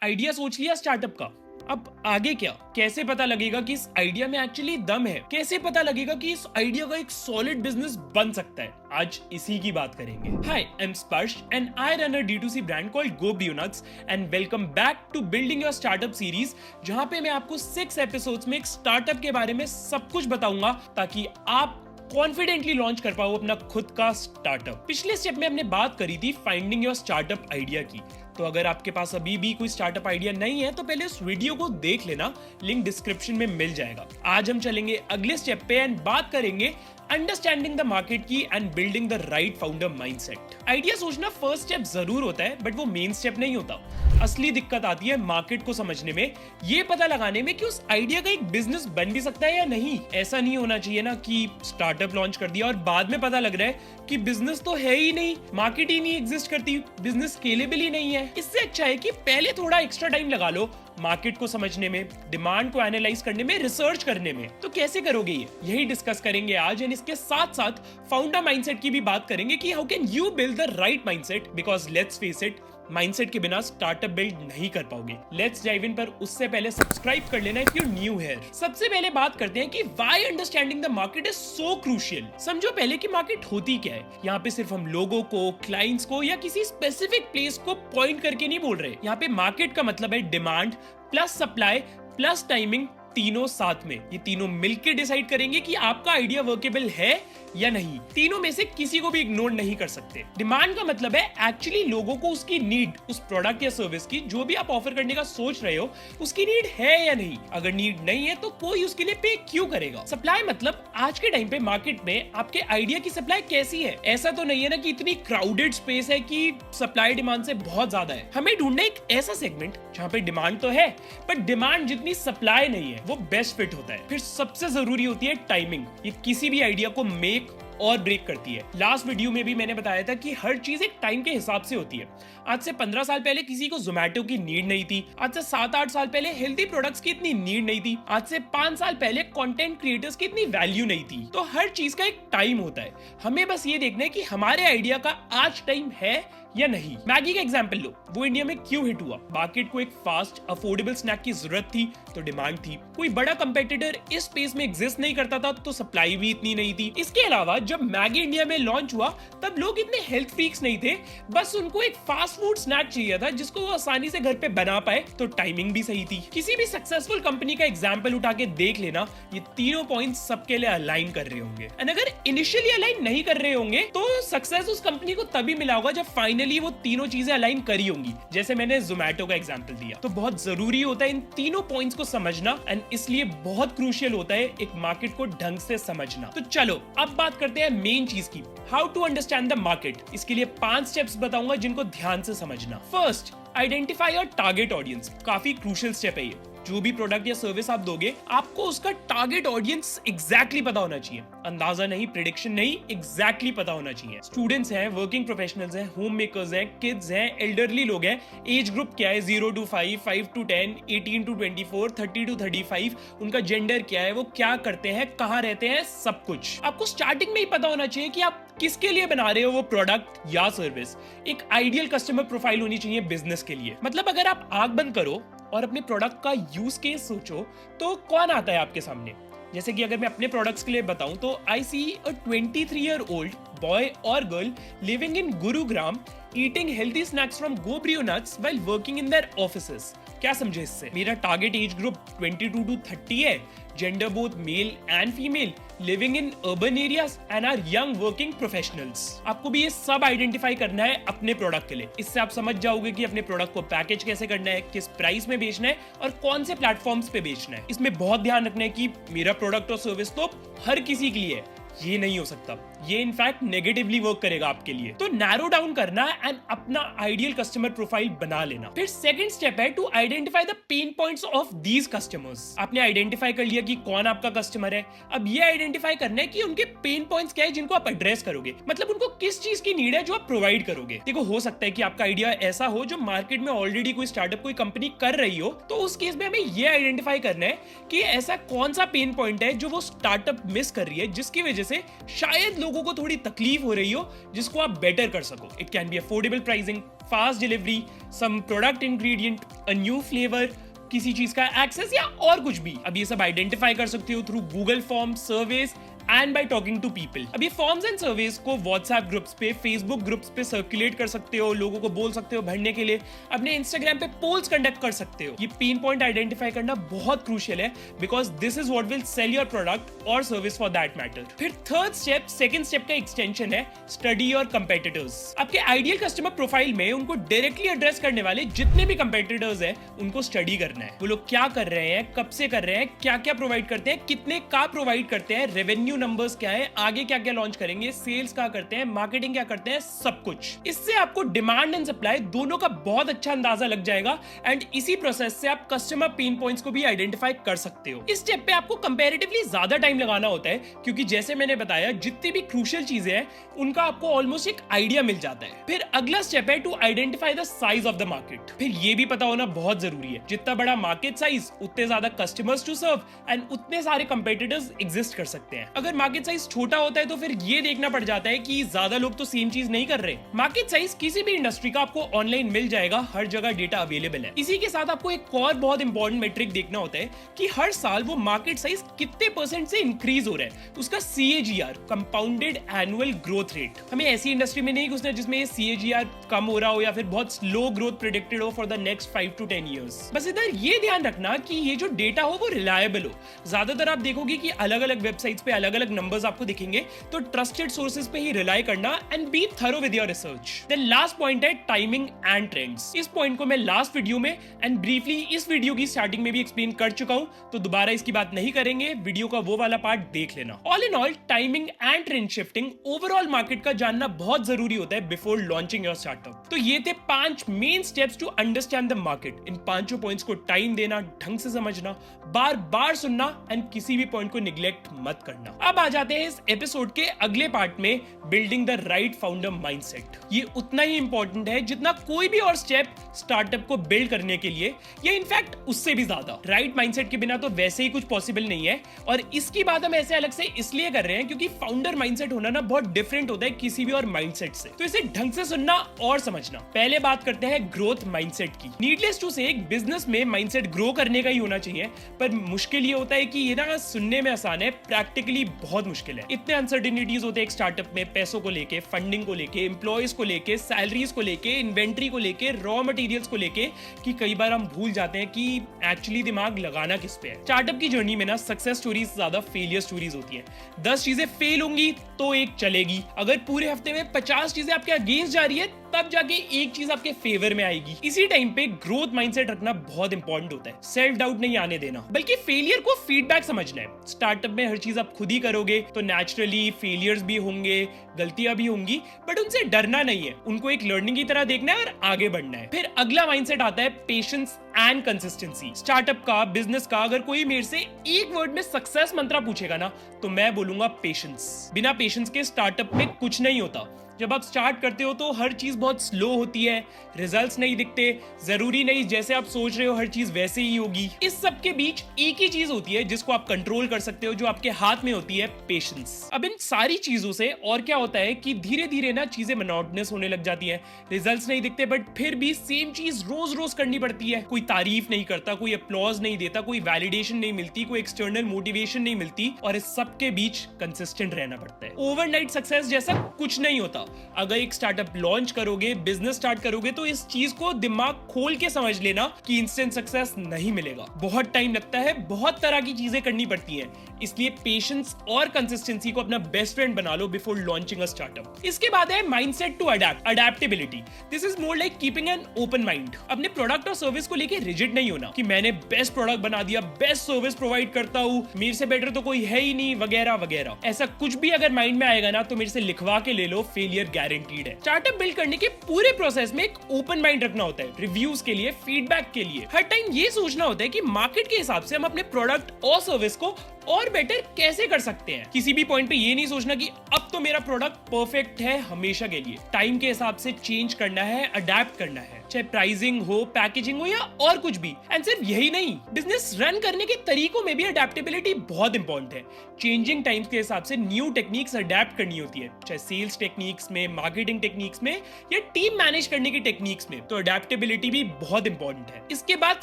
Idea सोच लिया startup का, अब आगे क्या? कैसे पता लगेगा कि इस आइडिया में एक्चुअली दम है? कैसे पता लगेगा कि इस आइडिया का एक सॉलिड बिजनेस बन सकता है? आज इसी की बात करेंगे। Hi, I am Sparsh and I run a D2C brand called GoBrionuts and welcome back to building your startup series, जहां पे मैं आपको 6 एपिसोड्स में एक स्टार्टअप के बारे में सब कुछ बताऊंगा ताकि आप कॉन्फिडेंटली लॉन्च कर पाओ अपना खुद का स्टार्टअप। पिछले स्टेप में हमने बात करी थी फाइंडिंग योर स्टार्टअप आइडिया की, तो अगर आपके पास अभी भी कोई स्टार्टअप आइडिया नहीं है तो पहले उस वीडियो को देख लेना, लिंक डिस्क्रिप्शन में मिल जाएगा। आज हम चलेंगे अगले स्टेप पे एंड बात करेंगे अंडरस्टैंडिंग द मार्केट की and building the right founder mindset. Idea सोचना फर्स्ट स्टेप जरूर होता है, बट वो मेन स्टेप नहीं होता। असली दिक्कत आती है मार्केट को समझने में, ये पता लगाने में कि उस आइडिया का एक बिजनेस बन भी सकता है या नहीं। ऐसा नहीं होना चाहिए ना कि स्टार्टअप लॉन्च कर दिया और बाद में पता लग रहा है कि बिजनेस तो है ही नहीं, मार्केट ही नहीं एग्जिस्ट करती, बिजनेस स्केलेबल ही नहीं है। इससे अच्छा है कि पहले थोड़ा एक्स्ट्रा टाइम लगा लो मार्केट को समझने में, डिमांड को एनालाइज करने में, रिसर्च करने में। तो कैसे करोगे ये? यही डिस्कस करेंगे आज एंड इसके साथ साथ फाउंडर माइंडसेट की भी बात करेंगे कि how can you build the right mindset, because let's face it, mindset के बिना स्टार्टअप बिल्ड नहीं कर पाओगे। लेट्स डाइव इन, पर उससे पहले सब्सक्राइब कर लेना इफ यू न्यू हियर। सबसे पहले बात करते हैं कि why understanding the market is so crucial. समझो पहले कि मार्केट होती क्या है। यहाँ पे सिर्फ हम लोगों को, क्लाइंट्स को या किसी स्पेसिफिक प्लेस को पॉइंट करके नहीं बोल रहे। यहाँ पे मार्केट का मतलब है demand plus supply plus timing, तीनों साथ में। ये तीनों मिलकर डिसाइड करेंगे कि आपका आइडिया वर्केबल है या नहीं। तीनों में से किसी को भी इग्नोर नहीं कर सकते। डिमांड का मतलब है एक्चुअली लोगों को उसकी नीड, उस प्रोडक्ट या सर्विस की जो भी आप ऑफर करने का सोच रहे हो, उसकी नीड है या नहीं। अगर नीड नहीं है तो कोई उसके लिए पे क्यों करेगा। सप्लाई मतलब आज के टाइम पे मार्केट में आपके आइडिया की सप्लाई कैसी है। ऐसा तो नहीं है ना कि इतनी क्राउडेड स्पेस है कि सप्लाई डिमांड से बहुत ज्यादा है। हमें ढूंढना एक ऐसा सेगमेंट जहां पे डिमांड तो है बट डिमांड जितनी सप्लाई नहीं है, वो बेस्ट फिट होता है। फिर सबसे जरूरी होती है टाइमिंग। ये किसी भी आइडिया को मेक और ब्रेक करती है। लास्ट वीडियो में भी मैंने बताया था कि हर चीज एक टाइम के हिसाब से होती है। आज से 15 साल पहले किसी को जोमेटो की नीड नहीं थी। आज से 7-8 साल पहले हेल्थी प्रोडक्ट्स की इतनी नीड नहीं थी। आज से 5 साल पहले कंटेंट क्रिएटर्स की इतनी वैल्यू नहीं थी। तो हर चीज का एक टाइम होता है। हमें बस ये देखना है कि हमारे आइडिया का आज टाइम है या नहीं। मैगी का एग्जांपल लो, वो इंडिया में क्यों हिट हुआ? मार्केट को एक फास्ट अफोर्डेबल स्नैक की जरूरत थी तो डिमांड थी। कोई बड़ा कंपेटिटर इस स्पेस में एग्जिस्ट नहीं करता था तो सप्लाई भी इतनी नहीं थी। इसके अलावा जब मैगी इंडिया में लॉन्च हुआ तब लोग इतने हेल्थ फ्रीक्स नहीं थे, बस उनको एक फास्ट फूड स्नैक चाहिए था जिसको वो आसानी से घर पे बना पाए, तो टाइमिंग भी सही थी। किसी भी सक्सेसफुल कंपनी का एग्जांपल उठा के देख लेना, ये तीनों पॉइंट्स सबके लिए अलाइन कर रहे होंगे। एंड अगर इनिशियली अलाइन नहीं कर रहे होंगे तो सक्सेस उस कंपनी को तभी मिला होगा जब फाइनली वो तीनों चीजें अलाइन करी होंगी। जैसे मैंने जोमेटो का एग्जांपल दिया। तो बहुत जरूरी होता है इन तीनों पॉइंट्स को समझना एंड इसलिए बहुत क्रूशियल होता है एक मार्केट को ढंग से समझना। तो चलो अब बात करते हैं मेन चीज की, how to understand the market. इसके लिए 5 स्टेप्स बताऊंगा जिनको ध्यान से समझना। First, identify your target audience. काफी क्रूशियल स्टेप है ये। जो भी प्रोडक्ट या सर्विस आप दोगे, आपको उसका टारगेट ऑडियंस एग्जैक्टली पता होना चाहिए। अंदाजा नहीं, प्रेडिक्शन नहीं, एग्जैक्टली पता होना चाहिए। स्टूडेंट्स हैं, वर्किंग प्रोफेशनल्स हैं, होम मेकर्स हैं, किड्स हैं, एल्डरली लोग हैं। एज ग्रुप क्या है? 0 to 5, 5 to 10, 18 to 24, 30 to 35। उनका जेंडर क्या है, वो क्या करते हैं, कहाँ रहते हैं, सब कुछ आपको स्टार्टिंग में ही पता होना चाहिए कि आप किसके लिए बना रहे हो वो प्रोडक्ट या सर्विस। एक आइडियल कस्टमर प्रोफाइल होनी चाहिए बिजनेस के लिए। मतलब अगर आप आंख बंद करो और अपने प्रोडक्ट का यूज केस सोचो तो कौन आता है आपके सामने? जैसे कि अगर मैं अपने प्रोडक्ट्स के लिए बताऊं तो आई सी अ 23-year-old बॉय और girl living in Gurugram eating healthy snacks from GoBrionuts while working in their offices. क्या समझे इससे? मेरा टारगेट एज ग्रुप 22 to 30 है, gender both male and female, living in urban areas and are young working professionals. आपको भी ये सब identify करना है अपने प्रोडक्ट के लिए। इससे आप समझ जाओगे कि अपने प्रोडक्ट को पैकेज कैसे करना है, किस प्राइस में बेचना है और कौन से प्लेटफॉर्म्स पे बेचना है। इसमें बहुत ध्यान रखना है कि मेरा प्रोडक्ट और सर्विस तो हर किसी के लिए है, ये नहीं हो सकता। ये इनफैक्ट नेगेटिवली वर्क करेगा आपके लिए। तो नैरो डाउन करना एंड अपना आइडियल कस्टमर प्रोफाइल बना लेना। फिर सेकंड स्टेप है to identify the pain points of these customers. आपने आइडेंटिफाई कर लिया कि कौन आपका कस्टमर है, अब ये आइडेंटिफाई करना है कि उनके पेन पॉइंट्स क्या है जिनको आप एड्रेस करोगे। मतलब उनको किस चीज की नीड है जो आप प्रोवाइड करोगे। देखो, हो सकता है कि आपका आइडिया ऐसा हो जो मार्केट में ऑलरेडी कोई स्टार्टअप, कोई कंपनी कर रही हो, तो उस केस में हमें ये आइडेंटिफाई करना है कि ऐसा कौन सा पेन पॉइंट है जो वो स्टार्टअप मिस कर रही है, जिसकी वजह से शायद लोगों को थोड़ी तकलीफ हो रही हो जिसको आप बेटर कर सको। It can be affordable pricing, fast delivery, some product ingredient, a new flavour, किसी चीज का एक्सेस या और कुछ भी। अब ये सब आइडेंटिफाई कर सकते हो through Google form, surveys and by talking to people. अब ये फॉर्म्स एंड सर्वेस को व्हाट्सएप ग्रुप्स पे, फेसबुक ग्रुप्स पे सर्कुलेट कर सकते हो, लोगों को बोल सकते हो भरने के लिए, अपने इंस्टाग्राम पे पोल्स कंडक्ट कर सकते हो। ये पेन पॉइंट आइडेंटिफाई करना बहुत क्रूशियल है because this is what will sell your product और सर्विस फॉर दैट मैटर। फिर थर्ड स्टेप, सेकंड स्टेप का एक्सटेंशन है स्टडी योर कंपेटिटर्स। आपके आइडियल कस्टमर प्रोफाइल में उनको डायरेक्टली एड्रेस करने वाले जितने भी कंपेटिटर्स हैं उनको स्टडी करना है। वो लोग क्या कर रहे हैं, कब से कर रहे हैं, क्या क्या प्रोवाइड करते हैं, कितने का प्रोवाइड करते हैं, रेवेन्यू नंबर्स क्या है, आगे क्या क्या लॉन्च करेंगे, सेल्स क्या करते हैं, मार्केटिंग क्या करते हैं, सब कुछ। इससे आपको डिमांड एंड सप्लाई दोनों का बहुत अच्छा अंदाजा लग जाएगा एंड इसी प्रोसेस से आप कस्टमर पेन पॉइंट्स को भी आइडेंटिफाई कर सकते हो। इस स्टेप पे आपको कंपैरेटिवली ज्यादा टाइम लगाना होता है क्योंकि जैसे मैंने बताया जितनी भी क्रूशियल चीजें हैं उनका आपको ऑलमोस्ट एक आइडिया मिल जाता है। फिर अगला स्टेप है to identify the size of the market. फिर ये भी पता होना बहुत जरूरी है, जितना बड़ा मार्केट साइज उतने ज्यादा कस्टमर्स टू सर्व एंड उतने सारे कंपेटिटर्स एग्जिस्ट कर सकते हैं। अगर मार्केट साइज छोटा होता है तो फिर ये देखना पड़ जाता है कि ज्यादा लोग तो सेम चीज नहीं कर रहे। मार्केट साइज किसी भी इंडस्ट्री का आपको ऑनलाइन मिल जाएगा, हर जगह डेटा अवेलेबल है। इसी के साथ आपको एक और बहुत इंपॉर्टेंट मेट्रिक देखना होता है कि हर साल वो मार्केट साइज कितने परसेंट से इंक्रीज हो रहा है, उसका CAGR, compounded annual growth rate. हमें ऐसी इंडस्ट्री में नहीं घुसना जिसमें CAGR कम हो रहा हो या फिर बहुत स्लो ग्रोथ प्रेडिक्टेड हो for the next 5 to 10 years। बस इधर ये ध्यान रखना कि ये जो डेटा हो वो रिलायबल हो। ज्यादातर आप देखोगे कि अलग अलग वेबसाइट्स पे अलग अलग नंबर्स आपको दिखेंगे, तो ट्रस्टेड सोर्सेज पे ही रिलाई करना and be thorough with your research. Then last point है टाइमिंग एंड ट्रेंड्स। इस पॉइंट को मैं लास्ट वीडियो में एंड ब्रीफली इस वीडियो की स्टार्टिंग में भी एक्सप्लेन कर चुका हूं, तो दोबारा इसकी बात नहीं करेंगे, वीडियो का वो वाला पार्ट देख लेना। All in all, timing and trend shifting overall market का जानना बहुत जरूरी होता है बिफोर लॉन्चिंग योर स्टार्टअप। तो ये थे 5 main steps to understand the market. इन 5 पॉइंट्स को टाइम देना, ढंग से समझना, बार बार सुनना एंड किसी भी पॉइंट को निग्लेक्ट मत करना। अब आ जाते हैं इस एपिसोड के अगले पार्ट में, building the right founder mindset. ये उतना ही इंपॉर्टेंट है जितना कोई भी और स्टेप स्टार्टअप को बिल्ड करने के लिए, या इनफैक्ट उससे भी ज्यादा। राइट माइंडसेट के बिना तो वैसे ही कुछ पॉसिबल नहीं है, और इसकी बात हम ऐसे अलग से इसलिए कर रहे हैं क्योंकि फाउंडर माइंडसेट होना ना बहुत डिफरेंट होता है किसी भी और माइंडसेट से। तो इसे ढंग से सुनना और समझना। पहले बात करते हैं ग्रोथ माइंडसेट की। नीडलेस टू से एक बिजनेस में माइंडसेट ग्रो करने का ही होना चाहिए, पर मुश्किल ये होता है कि ये ना सुनने में आसान है, प्रैक्टिकली बहुत मुश्किल है। इतने अनसर्टेनिटीज होते हैं एक स्टार्टअप में, पैसों को लेके, फंडिंग को लेके, एम्प्लॉयज को लेके, सैलरीज को लेके, इन्वेंट्री को लेके, रॉ मटेरियल्स को लेके, कि कई बार हम भूल जाते हैं कि एक्चुअली दिमाग लगाना किस पे है। स्टार्टअप की जर्नी में ना सक्सेस स्टोरीज ज्यादा फेलियर स्टोरीज होती हैं। 10 चीजें फेल होंगी तो एक चलेगी। अगर पूरे हफ्ते में 50 चीजें आपके अगेंस्ट जा रही है तब जाके एक चीज आपके फेवर में आएगी। इसी टाइम पे ग्रोथ माइंडसेट रखना बहुत इंपॉर्टेंट होता है। सेल्फ डाउट नहीं आने देना, बल्कि फेलियर को फीडबैक समझना है। स्टार्टअप में हर चीज आप खुद ही करोगे तो नेचुरली फेलियर्स भी होंगे, गलतियां भी होंगी, बट उनसे डरना नहीं है, उनको एक लर्निंग की तरह देखना है और आगे बढ़ना है। फिर अगला माइंडसेट आता है पेशेंस एंड कंसिस्टेंसी। स्टार्टअप का, बिजनेस का, अगर कोई मेरे से एक वर्ड में सक्सेस मंत्रा पूछेगा ना तो मैं बोलूंगा पेशेंस। बिना पेशेंस के स्टार्टअप में कुछ नहीं होता। जब आप स्टार्ट करते हो तो हर चीज बहुत स्लो होती है, रिजल्ट्स नहीं दिखते, जरूरी नहीं जैसे आप सोच रहे हो हर चीज वैसे ही होगी। इस सब के बीच एक ही चीज होती है जिसको आप कंट्रोल कर सकते हो, जो आपके हाथ में होती है, पेशेंस। अब इन सारी चीजों से और क्या होता है कि धीरे धीरे ना चीजें मोनोटोनस होने लग जाती है। रिजल्ट्स नहीं दिखते बट फिर भी सेम चीज रोज रोज करनी पड़ती है। कोई तारीफ नहीं करता, कोई अप्लॉज नहीं देता, कोई वैलिडेशन नहीं मिलती, कोई एक्सटर्नल मोटिवेशन नहीं मिलती, और इस सब के बीच कंसिस्टेंट रहना पड़ता है। ओवरनाइट सक्सेस जैसा कुछ नहीं होता। अगर एक स्टार्टअप लॉन्च करोगे, बिजनेस स्टार्ट करोगे, तो इस चीज को दिमाग खोल के समझ लेना कि इंस्टेंट सक्सेस नहीं मिलेगा। बहुत टाइम लगता है, बहुत तरह की चीजें करनी पड़ती हैं, इसलिए पेशेंस और कंसिस्टेंसी को अपना बेस्ट फ्रेंड बना लो बिफोर लॉन्चिंग अ स्टार्टअप। इसके बाद है mindset to adapt, adaptability. This is more like keeping an open mind. अपने प्रोडक्ट और सर्विस को लेके रिजिड नहीं होना कि मैंने बेस्ट प्रोडक्ट बना दिया, बेस्ट सर्विस प्रोवाइड करता हूं, मेरे से बेटर तो कोई है ही नहीं, वगैरह वगैरह। ऐसा कुछ भी अगर माइंड में आएगा ना तो मेरे से लिखवा के ले लो, फेलियर गारंटीड है। स्टार्टअप बिल्ड करने के पूरे प्रोसेस में एक ओपन माइंड रखना होता है, रिव्यूज के लिए, फीडबैक के लिए। हर टाइम ये सोचना होता है कि मार्केट के हिसाब से हम अपने प्रोडक्ट और सर्विस को और बेटर कैसे कर सकते हैं। किसी भी पॉइंट पे ये नहीं सोचना कि अब तो मेरा प्रोडक्ट परफेक्ट है हमेशा के लिए। टाइम के हिसाब से चेंज करना है, अडेप्ट करना है, चाहे प्राइसिंग हो, पैकेजिंग हो या और कुछ भी। एंड सिर्फ यही नहीं, बिजनेस रन करने के तरीकों में भी अडेप्टेबिलिटी बहुत इंपॉर्टेंट है। चेंजिंग टाइम्स के हिसाब से न्यू टेक्निक्स अडेप्ट करनी होती है, चाहे सेल्स टेक्निक्स में, मार्केटिंग टेक्निक्स में या टीम मैनेज करने की टेक्निक्स में। तो अडेप्टेबिलिटी भी बहुत इंपॉर्टेंट है। इसके बाद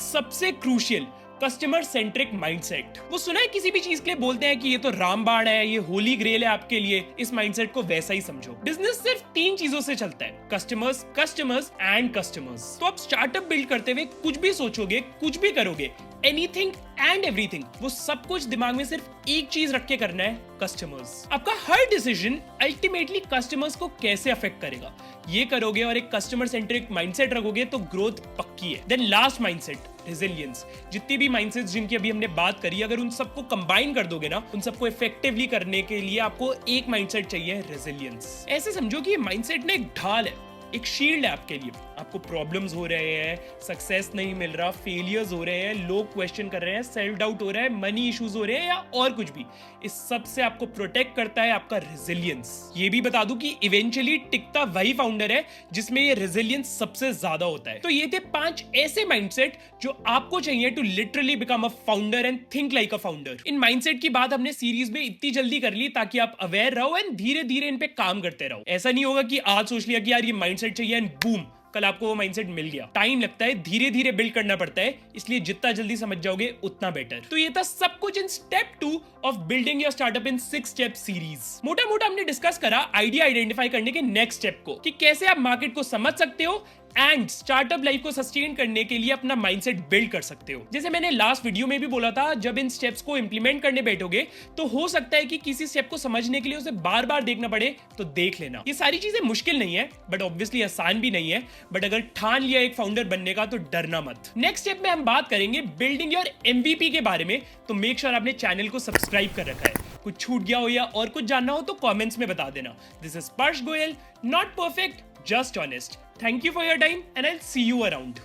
सबसे क्रूशियल, कस्टमर सेंट्रिक माइंडसेट। वो सुना है किसी भी चीज के लिए बोलते हैं कि ये तो रामबाण है, ये होली ग्रेल है आपके लिए। इस माइंडसेट को वैसा ही समझो। बिजनेस सिर्फ 3 चीजों से चलता है, कस्टमर्स, कस्टमर्स एंड कस्टमर्स। तो आप स्टार्टअप बिल्ड करते हुए कुछ भी सोचोगे, कुछ भी करोगे, एनीथिंग एंड एवरीथिंग, वो सब कुछ दिमाग में सिर्फ एक चीज रख के करना है, कस्टमर्स। आपका हर डिसीजन अल्टीमेटली कस्टमर्स को कैसे अफेक्ट करेगा, ये करोगे और एक कस्टमर सेंट्रिक माइंडसेट रखोगे तो ग्रोथ पक्की है। Then last mindset, resilience. जितनी भी माइंडसेट्स जिनकी अभी हमने बात करी, अगर उन सबको कंबाइन कर दोगे ना, उन सबको इफेक्टिवली करने के लिए आपको एक माइंडसेट चाहिए, रेजिलियंस। ऐसे समझो कि ये माइंडसेट ना एक ढाल है, एक शील्ड है आपके लिए। आपको प्रॉब्लम्स हो रहे हैं, सक्सेस नहीं मिल रहा, फेलियर्स हो रहे हैं, लोग क्वेश्चन कर रहे हैं, सेल्फ डाउट हो रहा है, मनी इश्यूज हो रहे हैं या और कुछ भी, इस सब से आपको प्रोटेक्ट करता है आपका रेजिलियंस। ये भी बता दूं कि इवेंचुअली टिकता वही फाउंडर है जिसमें ये रेजिलियंस सबसे ज्यादा होता है। तो ये थे 5 ऐसे माइंडसेट जो आपको चाहिए to literally become a founder and think like a founder. इन माइंडसेट की बात हमने सीरीज में इतनी जल्दी कर ली ताकि आप अवेयर रहो एंड धीरे धीरे इन पे काम करते रहो। ऐसा नहीं होगा कि आज सोच लिया कि यार ये माइंडसेट चाहिए एंड बूम कल आपको वो माइंडसेट मिल गया। टाइम लगता है, धीरे धीरे बिल्ड करना पड़ता है, इसलिए जितना जल्दी समझ जाओगे उतना बेटर। तो ये था सब कुछ in step 2 of building your startup in 6 step series. मोटा मोटा हमने डिस्कस करा आइडिया आइडेंटिफाई करने के नेक्स्ट स्टेप को, कि कैसे आप मार्केट को समझ सकते हो एंड स्टार्टअप लाइफ को सस्टेन करने के लिए अपना माइंडसेट बिल्ड कर सकते हो। जैसे मैंने लास्ट वीडियो में भी बोला था, जब इन स्टेप्स को इंप्लीमेंट करने बैठोगे तो हो सकता है कि किसी स्टेप को समझने के लिए उसे बार बार देखना पड़े, तो देख लेना। ये सारी चीजें मुश्किल नहीं है, बट ऑब्वियसली आसान भी नहीं है। बट अगर ठान लिया एक फाउंडर बनने का तो डरना मत। नेक्स्ट स्टेप में हम बात करेंगे बिल्डिंग योर MVP के बारे में, तो मेक श्योर आपने चैनल को सब्सक्राइब कर रखा है। कुछ छूट गया हो या और कुछ जानना हो तो कमेंट्स में बता देना। This is purse Goyal, not perfect, just honest. Thank you for your time and I'll see you around.